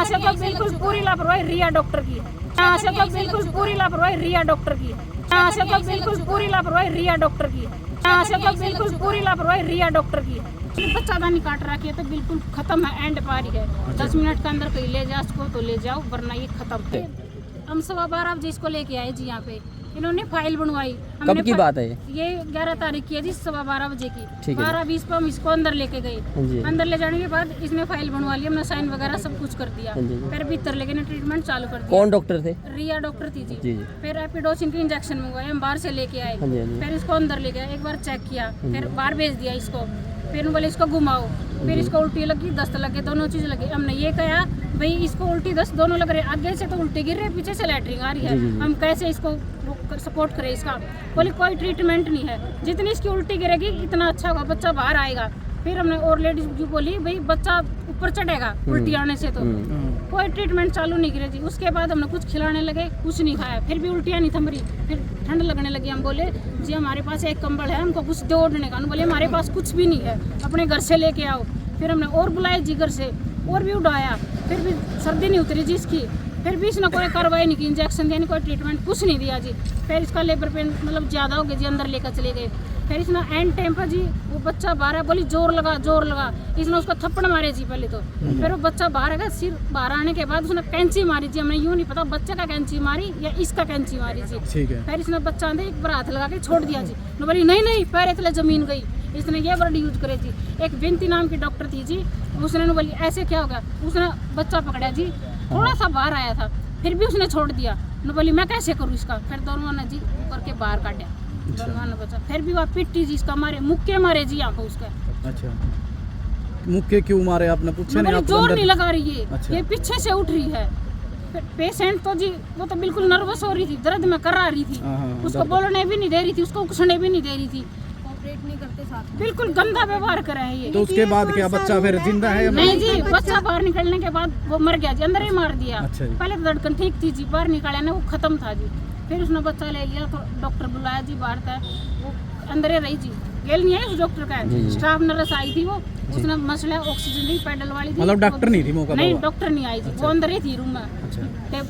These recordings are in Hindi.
से तो बिल्कुल पूरी लापरवाही रिया डॉक्टर की है। यहाँ से तो बिल्कुल पूरी लापरवाही रिया डॉक्टर की है। यहाँ से तो बिल्कुल पूरी लापरवाही रिया डॉक्टर की है। यहाँ से तो बिल्कुल पूरी लापरवाही रिया डॉक्टर की है। बच्चादानी काट रखी है तो बिल्कुल खत्म है, एंड पारी है। 10 मिनट के अंदर कहीं ले जा इसको तो ले जाओ, वरना ये खत्म है। हम 12:15 बजे इसको लेके आए जी यहाँ पे, इन्होंने फाइल बनवाई। कब की बात है ये 11 तारीख की है जी, 12:15 बजे की। ठीक है। 12:20 पर हम इसको अंदर लेके गए। जी। अंदर ले जाने के बाद इसने फाइल बनवा ली, हमने साइन वगैरह सब कुछ कर दिया। जी। फिर भीतर लेके ने ट्रीटमेंट चालू कर दिया। कौन डॉक्टर थे? रिया डॉक्टर थी जी। जी। फिर एपिडोसिन के इंजेक्शन मंगवाए, हम बाहर से लेके आए। हाँ जी। फिर इसको अंदर ले गए, एक बार चेक किया, फिर बाहर भेज दिया इसको। फिर बोले इसको घुमाओ, फिर इसको उल्टी लगी, दस्त लगे, दोनों चीज लगी। हमने ये कहा भाई इसको उल्टी दस्त दोनों लग रहे, आगे से तो उल्टी गिर रही है, पीछे से लैटरिन आ रही है, हम कैसे इसको सपोर्ट करें इसका। बोले कोई ट्रीटमेंट नहीं है, जितनी इसकी उल्टी गिरेगी इतना अच्छा होगा, बच्चा बाहर आएगा। फिर हमने और लेडीज की बोली भाई बच्चा ऊपर चढ़ेगा उल्टी आने से, तो कोई ट्रीटमेंट चालू नहीं करे जी। उसके बाद हमने कुछ खिलाने लगे, कुछ नहीं खाया, फिर भी उल्टियाँ नहीं थम रही। फिर ठंड लगने लगी, हम बोले जी हमारे पास एक कंबल है, हमको कुछ दो ओढ़ने का। बोले हमारे पास कुछ भी नहीं है, अपने घर से लेके आओ। फिर हमने और बुलाए जी घर से, और भी उड़ाया, फिर भी सर्दी नहीं उतरी जी इसकी। फिर भी इसने कोई कार्रवाई नहीं की, इंजेक्शन दिया नहीं, कोई ट्रीटमेंट कुछ नहीं दिया जी। फिर इसका लेबर पेन मतलब ज़्यादा हो गया जी, अंदर लेकर चले गए। फिर इसने एंड टाइम पर जी वो बच्चा बाहर है, बोली जोर लगा जोर लगा, इसने उसको थप्पड़ मारे जी पहले तो। फिर वो बच्चा बाहर आएगा, सिर बाहर आने के बाद उसने कैंची मारी जी। हमें यूँ नहीं पता बच्चे का कैंची मारी या इसका कैंची मारी जी। ठीक है। फिर इसने बच्चा अंदर एक बार हाथ लगा के छोड़ दिया जी। मैं बोली नहीं नहीं, पैर इतने जमीन गई। इसने ये वर्ड यूज करे जी। एक विनती नाम की डॉक्टर थी जी, उसने बोली ऐसे क्या होगा, उसने बच्चा पकड़ा जी, थोड़ा सा बाहर आया था, फिर भी उसने छोड़ दिया। मैं बोली मैं कैसे करूँ इसका। फिर दोनों ने जी करके बाहर काटा, दोनों ने बच्चा। फिर भी वह पिट्टी जी इसका मारे, मुक्के मारे जी यहाँ पे उसका। अच्छा, मुक्के क्यों मारे आपने पूछा नहीं? आपको जोर अंदर नहीं लगा रही है। अच्छा। ये पीछे से उठ रही है। पेशेंट तो जी वो तो बिल्कुल नर्वस हो रही थी, दर्द में करा रही थी, उसको बोलने भी नहीं दे रही थी, उसको उठने भी नहीं दे रही थी, नहीं करते साथ। बिल्कुल गंदा व्यवहार कर रहे हैं ये। तो उसके बाद क्या बच्चा फिर जिंदा है? नहीं जी, बच्चा बाहर निकलने के बाद वो मर गया जी, अंदर ही मार दिया। अच्छा जी। पहले तो धड़कन ठीक थी जी, बाहर निकाला ना वो खत्म था जी। फिर उसने बच्चा ले लिया तो डॉक्टर बुलाया जी बाहर था, वो अंदर ही रही जी, गेल नहीं है उस डॉक्टर का, स्टाफ नर्स आई थी, वो उसने मसला ऑक्सीजन नहीं पैडल वाली थी, मतलब डॉक्टर नहीं थी मौका? नहीं डॉक्टर नहीं आई जी, वो अंदर ही थी रूम में,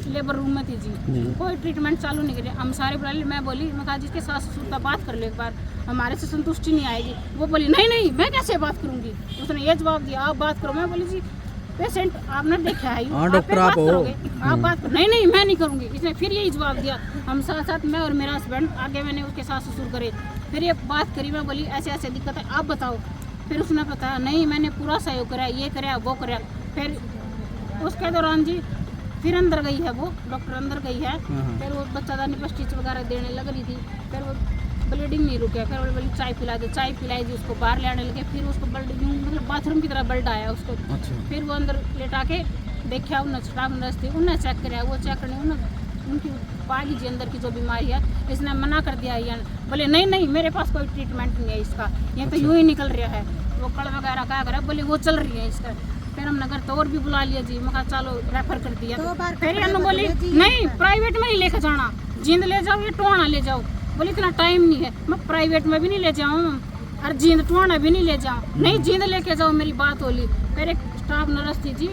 लेबर रूम में थी जी। कोई ट्रीटमेंट चालू नहीं करे। हम सारे बुला लिए, मैं बोली मैं कहा जिसके सास ससुर का बात कर लो एक बार, हमारे से संतुष्टि नहीं आएगी। वो बोली नहीं नहीं मैं कैसे बात करूंगी, उसने ये जवाब दिया आप बात करो। मैं बोली जी पेशेंट आपने देखा है, हाँ डॉक्टर आप हो, आप बात करो। नहीं नहीं मैं नहीं करूंगी, इसने फिर यही जवाब दिया। हम साथ साथ मैं और मेरा हस्बैंड आगे, मैंने उसके सास ससुर करे, फिर ये बात करी। मैं बोली ऐसे ऐसे दिक्कत है आप बताओ। फिर उसने बताया नहीं मैंने पूरा सहयोग करा, ये कराया वो कराया। फिर उसके दौरान जी फिर अंदर गई है वो डॉक्टर, अंदर गई है। फिर वो बच्चादानी पर स्टिच वगैरह देने लग रही थी। फिर वो ब्लीडिंग नहीं रुके, फिर वो बोली चाय पिला दे, चाय पिलाई दी, उसको बाहर ले आने लगे। फिर उसको ब्लड मतलब बाथरूम की तरह ब्लड आया उसको। फिर वो अंदर लेटा के देखा, उन्हें स्टाफ नर्स थी, उन्हें चेक कराया, वो चेक करने उनकी पाली जी अंदर की जो बीमारी है, इसने मना कर दिया। या बोले नहीं नहीं मेरे पास कोई ट्रीटमेंट नहीं है इसका, ये तो यूँ ही निकल रहा है, वो कड़ वगैरह क्या करे, बोले वो चल रही है इसका। फिर हमने घर तो और भी बुला लिया जी, मैं कहा चलो रेफर कर दिया। फिर ये बोली नहीं प्राइवेट में नहीं लेके जाना, जींद ले जाओ या टोहाना ले जाओ। बोले इतना टाइम नहीं है, मैं प्राइवेट में भी नहीं ले जाऊँ और जींद टोहाना भी नहीं ले जाऊँ। नहीं जींद लेके जाओ, मेरी बात होली। फिर एक स्टाफ नर्स थी जी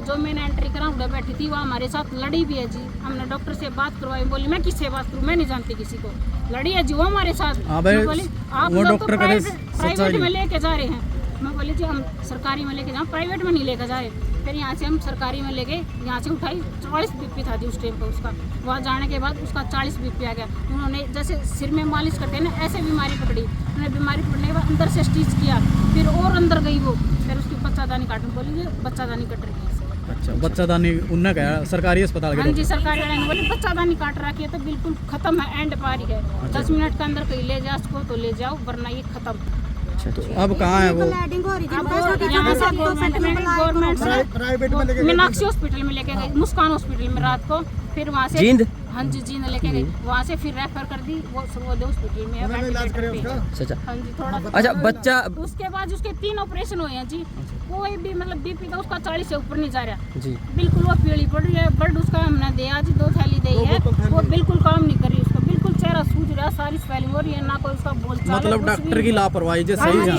जो मैंने एंट्री करा उधर बैठी थी, वो हमारे साथ लड़ी भी है जी। हमने डॉक्टर से बात करवाई, बोली मैं किससे बात करूँ, मैं नहीं जानती किसी को। लड़ी है जी वो हमारे साथ। बोली आप लोग तो प्राइवेट में लेके जा रहे हैं। मैं बोली जी हम सरकारी में लेके जाओ, प्राइवेट में नहीं लेकर जाए। फिर यहाँ से हम सरकारी में ले गए, यहाँ से उठाई 40 बीपी था जी उस टाइम पर उसका। वहाँ जाने के बाद उसका 40 बीपी आ गया। उन्होंने जैसे सिर में मालिश करते हैं ना, ऐसे बीमारी पकड़ी। उन्होंने बीमारी पकड़ने के बाद अंदर से स्टिच किया, फिर और अंदर गई वो। फिर उसकी बच्चादानी काटने बोली जी बच्चादानी कट रही है। अच्छा, बच्चादानी उन्होंने कहा सरकारी अस्पताल? हाँ जी सरकारी वाले ने बोली बच्चादानी काट रखी है तो बिल्कुल खत्म है, एंड पारी है। 10 मिनट के अंदर कहीं ले जा इसको तो ले जाओ, वरना ये खत्म। तो अब कहाँ है वो? यहाँ से गवर्नमेंट से मीनाक्षी हॉस्पिटल में लेके गई, मुस्कान हॉस्पिटल में रात को। फिर वहाँ से जींद? हाँ जी जींद लेके गई, वहाँ से फिर रेफर कर दी, वो सर्वोदय हॉस्पिटल में अच्छा हाँ जी थोड़ा। अच्छा बच्चा उसके बाद उसके 3 ऑपरेशन हुए हैं जी। कोई भी मतलब बीपी का उसका 40 से ऊपर नहीं जा रहा जी, बिल्कुल। वो पीली पड़ रही है, ब्लड उसका हमने दिया जी 2 थैली दी है, वो बिल्कुल काम नहीं कर रही उसको, बिल्कुल चेहरा सूज रहा, सारी स्वेलिंग हो रही है, ना कोई उसका बोलचाल। मतलब डॉक्टर की लापरवाही जो सही है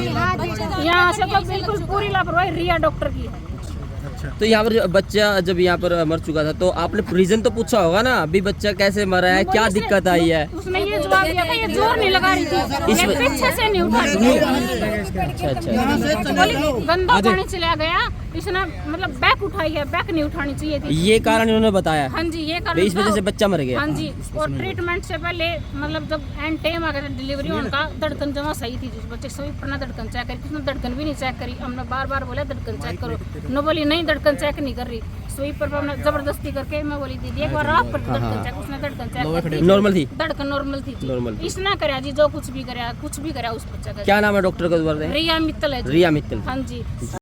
यहाँ से तो बिल्कुल पूरी लापरवाही रिया डॉक्टर की है। अच्छा, अच्छा। तो यहाँ पर बच्चा जब यहाँ पर मर चुका था तो आपने रीजन तो पूछा होगा ना, अभी बच्चा कैसे मरा है, क्या दिक्कत आई है? उसने ये जवाब दिया था, ये जोर नहीं लगा रही थी, इस ये पीछे से नहीं उठा रही थी। अच्छा अच्छा। बोली गंदा पानी चला गया, इसने मतलब बैक उठाई है, बैक नहीं उठानी चाहिए थी। ये कारण इन्होंने बताया, हाँ जी, ये कारण इस वजह से था। बच्चा मर गया। हाँ जी, और ट्रीटमेंट से पहले मतलब जब एंड टाइम आ गया था डिलीवरी होने का, धड़कन जमा सही थी जिस बच्चे सभी पर ना धड़कन चेक करी, उसने धड़कन भी नहीं चेक करी। हमने बार बार बोला धड़कन चेक करो, न बोली नहीं धड़कन चेक नहीं कर रही। स्वीपर पर हमने जबरदस्ती करके मैं बोली दीदी एक बार आप धड़कन चेक, उसने धड़कन चेक कर दी, नॉर्मल थी, धड़कन नॉर्मल थी जी। नॉर्मल थी। इसने कराया जी, जो कुछ भी कराया उस बच्चे का। क्या नाम है डॉक्टर का दोबारा? रिया मित्तल है जी। रिया मित्तल। हाँ जी।